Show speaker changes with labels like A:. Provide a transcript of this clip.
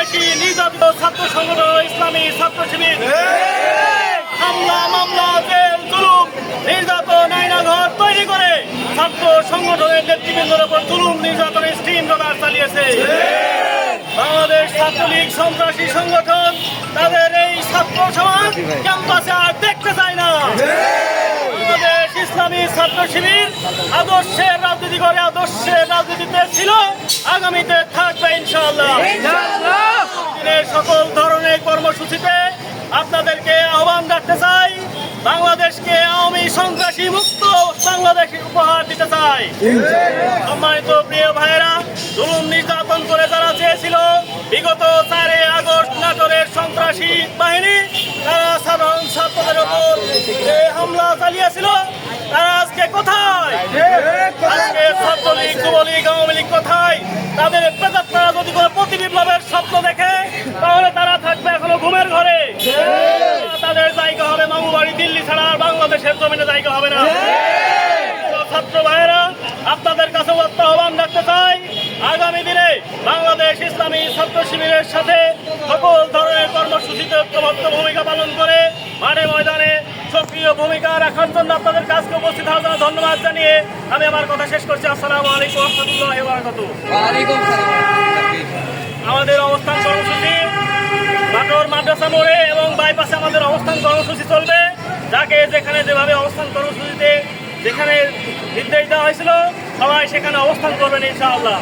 A: বাংলাদেশি নির্যাতিত ছাত্র সংগঠন ইসলামী ছাত্র শিবির হামলা মামলা জেল জুলুম নির্যাতন আইনাঘর তৈরি করে ছাত্র সংগঠনের নেতৃবৃন্দের উপর জুলুম নির্যাতনের স্টিম রোলার চালিয়েছে। বাংলাদেশ ছাত্রলীগ সন্ত্রাসী সংগঠন তাদের এই ছাত্র সমাজ ক্যাম্পাসে আর দেখতে চায় না। বাংলাদেশ ইসলামী ছাত্র শিবির আদর্শের রাজনীতি করে আদর্শের রাজনীতিতে ছিল, আগামীতে থাকবে ইনশাআল্লাহ। দিনের সকল ধরনের কর্মসূচিতে আপনাদেরকে আহ্বান রাখতে চাই, বাংলাদেশকে আওয়ামী সন্ত্রাসী মুক্ত বাংলাদেশ উপহার দিতে চাই। সম্মানিত প্রিয় ভাইয়েরা, জুলুম নির্যাতন করে যারা চেয়েছিল বিগত 4 আগস্ট নাটোরের সন্ত্রাসী বাহিনী তারা সাধারণ ছাত্রদের উপর যে হামলা চালিয়েছিল, তারা আজকে কোথায়? আজকে ছাত্রলীগ যুবলীগ আওয়ামী লীগ কোথায়? তাদের প্রেতাত্মারা যদি কোনো প্রতি বিপ্লবের স্বপ্ন দেখে তাহলে তারা থাকবে এখনো ঘুমের ঘরে। তাদের জায়গা হবে মামুবাড়ি, দিল্লি ছাড়া আর বাংলাদেশের জমিনে জায়গা হবে না। ছাত্র ভাইয়েরা, আপনাদের কাছে আহ্বান রাখতে চাই, আগামী দিনে বাংলাদেশ ইসলামী ছাত্র শিবিরের সাথে সকল ধরনের কর্মসূচিতে ঐক্যবদ্ধ ভূমিকা পালন করে মাঠে ময়দানে সক্রিয় ভূমিকা রাখার জন্য আপনাদের কাজকে উপস্থিত হওয়ার জন্য ধন্যবাদ জানিয়ে আমি আমার কথা শেষ করছি। আসসালামু আলাইকুম ওয়া রাহমাতুল্লাহি ওয়া বারাকাতুহু। আমাদের অবস্থান কর্মসূচি নাটোর মাদ্রাসা মোড়ে এবং বাইপাসে আমাদের অবস্থান কর্মসূচি চলবে। যাকে যেখানে যেভাবে অবস্থান কর্মসূচিতে যেখানে নির্দেশ দেওয়া হয়েছিল সবাই সেখানে অবস্থান করবেন ইনশাআল্লাহ।